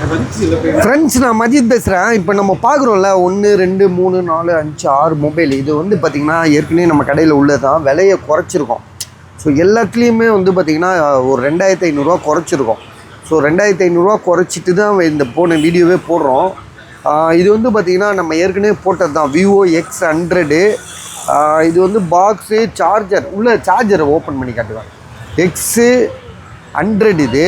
Friends, நான் மஜித் பேசுகிறேன். இப்போ நம்ம பார்க்குறோம்ல 1 2 3 4 5 6 மொபைல். இது வந்து பார்த்திங்கன்னா ஏற்கனவே நம்ம கடையில் உள்ளதான், விலையை குறைச்சிருக்கோம். ஸோ எல்லாத்துலேயுமே வந்து பார்த்திங்கன்னா ஒரு 2500 குறைச்சிருக்கோம். ஸோ 2500 குறைச்சிட்டு தான் இந்த போன வீடியோவே போடுறோம். இது வந்து பார்த்திங்கன்னா நம்ம ஏற்கனவே போட்டது தான், விவோ X100. இது வந்து பாக்ஸு, சார்ஜர், உள்ள சார்ஜரை ஓப்பன் பண்ணி காட்டுவேன். X100 இது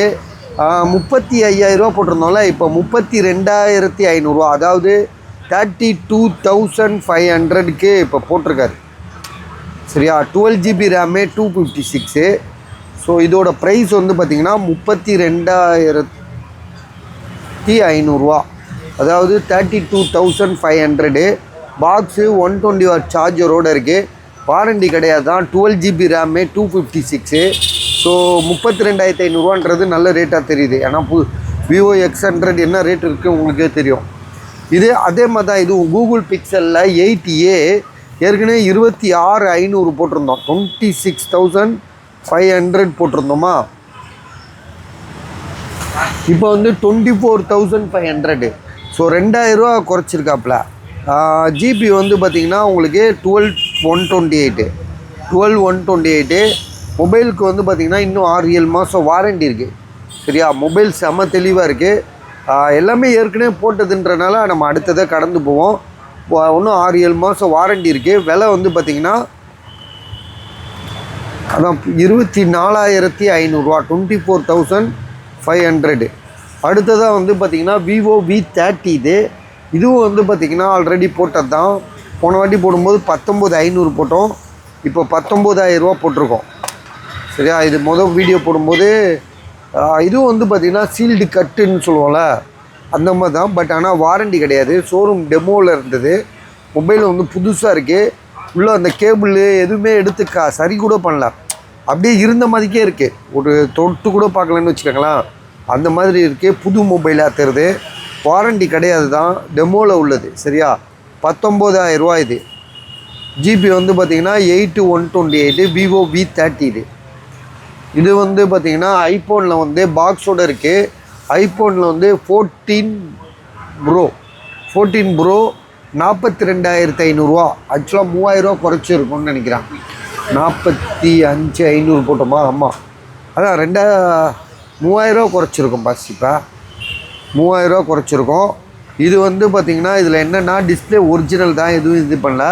35,000 போட்டிருந்தோம்ல, இப்போ 32,500, அதாவது 32,500க்கு இப்போ போட்டிருக்காரு. சரியா? 12GB RAM, 256. ஸோ இதோட ப்ரைஸ் வந்து பார்த்திங்கன்னா 32,500, அதாவது 32,500. பாக்ஸு 120W சார்ஜரோடு இருக்குது. வாரண்டி கிடையாது தான். 12GB RAM, 256. ஸோ 32,500ன்றது நல்ல ரேட்டாக தெரியுது. ஏன்னா விவோ X100 என்ன ரேட் இருக்குது உங்களுக்கே தெரியும். இது அதே மாதிரி தான். இது கூகுள் பிக்சலில் 8A ஏற்கனவே 26,500 போட்டிருந்தோம். 26,500 போட்டிருந்தோமா. இப்போ வந்து 24,500. ஸோ 2,000 குறைச்சிருக்காப்புல. ஜிபி வந்து பார்த்திங்கன்னா உங்களுக்கு 12,128. மொபைலுக்கு வந்து பார்த்திங்கன்னா இன்னும் 6-7 மாதம் வாரண்டி இருக்குது. சரியா? மொபைல் செம்ம தெளிவாக இருக்குது. எல்லாமே ஏற்கனவே போட்டதுன்றனால நம்ம அடுத்ததை கடந்து போவோம். இன்னும் 6-7 மாதம் வாரண்டி இருக்குது. விலை வந்து பார்த்திங்கன்னா அதான் 24,500, 24,500. அடுத்ததாக வந்து பார்த்திங்கன்னா விவோ V30. இதுவும் வந்து பார்த்திங்கன்னா ஆல்ரெடி போட்டது தான். போன வாட்டி போடும்போது 19,500 போட்டோம். இப்போ 19,000 போட்டிருக்கோம். சரியா? இது வீடியோ போடும்போது இதுவும் வந்து பார்த்திங்கன்னா சீல்டு கட்டுன்னு சொல்லுவோம்ல, அந்த மாதிரி தான். பட் ஆனால் வாரண்டி கிடையாது. ஷோரூம் டெமோவில் இருந்தது. மொபைல் வந்து புதுசாக இருக்குது. உள்ளே அந்த கேபிள் எதுவுமே எடுத்து சரி கூட பண்ணல, அப்படியே இருந்த மாதிரிக்கே இருக்குது. ஒரு தொட்டு கூட பார்க்கலன்னு வச்சுக்கோங்களேன், அந்த மாதிரி இருக்குது. புது மொபைலாக தருது. வாரண்டி கிடையாது தான், டெமோவில் உள்ளது. சரியா? 19,000 இது. ஜிபி வந்து பார்த்திங்கன்னா 8,128. விவோ V30 இது வந்து பார்த்திங்கன்னா ஐஃபோனில் வந்து பாக்ஸோடு இருக்குது. ஐஃபோனில் வந்து 14 ப்ரோ 42,500. ஆக்சுவலாக 3,000 குறைச்சிருக்கும்னு நினைக்கிறேன். 45,500 போட்டோமா? ஆமாம், அதான் 3,000 குறைச்சிருக்கோம். பஸ் இப்போ 3,000 குறைச்சிருக்கோம். இது வந்து பார்த்திங்கன்னா இதில் என்னென்னா டிஸ்பிளே ஒரிஜினல் தான், எதுவும் இது பண்ணல.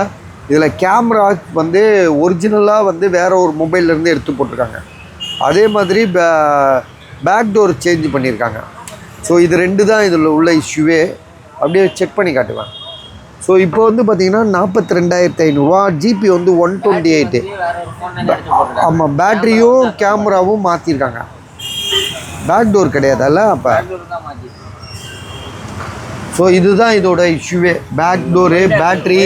இதில் கேமரா வந்து ஒரிஜினலாக வந்து வேறு ஒரு மொபைல்லேருந்து எடுத்து போட்டிருக்காங்க. அதே மாதிரி பேக் டோர் சேஞ்ச் பண்ணியிருக்காங்க. ஸோ இது 2 தான் இதில் உள்ள இஷ்யூவே. அப்படியே செக் பண்ணி காட்டுவேன். ஸோ இப்போ வந்து பார்த்திங்கன்னா 42,500. ஜிபி வந்து 128. ஆமாம், பேட்ரியும் கேமராவும் மாற்றிருக்காங்க. பேக் டோர் கிடையாதுல்ல அப்போ. ஸோ இதுதான் இதோட இஷ்யூவே. Back door, battery,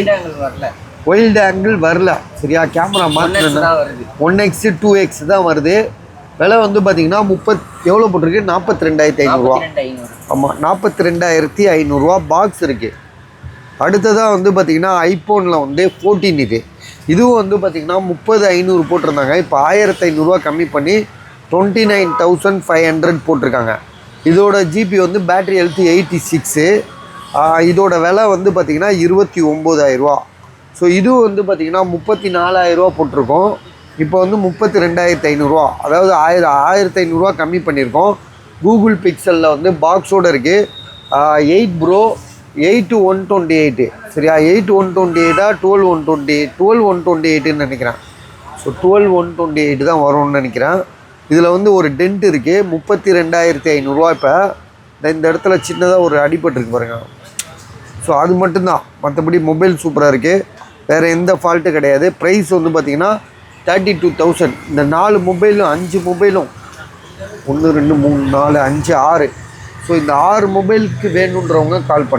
wide angle வரல. சரியா? கேமரா மாற்றினா 1x 2x தான் வருது. விலை வந்து பார்த்திங்கன்னா எவ்வளோ போட்டிருக்கு? 42,500. ஆமாம், 42,500 பாக்ஸ் இருக்குது. அடுத்ததாக வந்து பார்த்திங்கன்னா ஐஃபோனில் வந்து 14 இதுவும் வந்து பார்த்திங்கன்னா 30,500 போட்டிருந்தாங்க. இப்போ 1,500 கம்மி பண்ணி 29,500 போட்டிருக்காங்க. இதோட ஜிபி வந்து பேட்ரி ஹெல்த் 86. இதோட விலை வந்து பார்த்திங்கன்னா 29,000. ஸோ இது வந்து பார்த்திங்கன்னா 34,000 போட்டிருக்கோம். இப்போ வந்து 32,500, அதாவது 1,500 கம்மி பண்ணியிருக்கோம். கூகுள் பிக்சலில் வந்து பாக்ஸோடு இருக்குது. 8 ப்ரோ 8,128. சரியா? 8,128 12,128ன்னு நினைக்கிறேன். ஸோ 12,128 தான் வரும்னு நினைக்கிறேன். இதில் வந்து ஒரு டென்ட் இருக்குது. 32,500. இப்போ இந்த இடத்துல சின்னதாக ஒரு அடிபட்டுருக்கு பாருங்கள். ஸோ அது மட்டும்தான். மற்றபடி மொபைல் சூப்பராக இருக்குது. வேறு எந்த ஃபால்ட்டு கிடையாது. ப்ரைஸ் வந்து பார்த்திங்கன்னா 32,000. இந்த 4 மொபைலும் 5 மொபைலும் 1 2 3 4 5 6. ஸோ இந்த 6 மொபைலுக்கு வேணுன்றவங்க கால் பண்ணுங்கள்.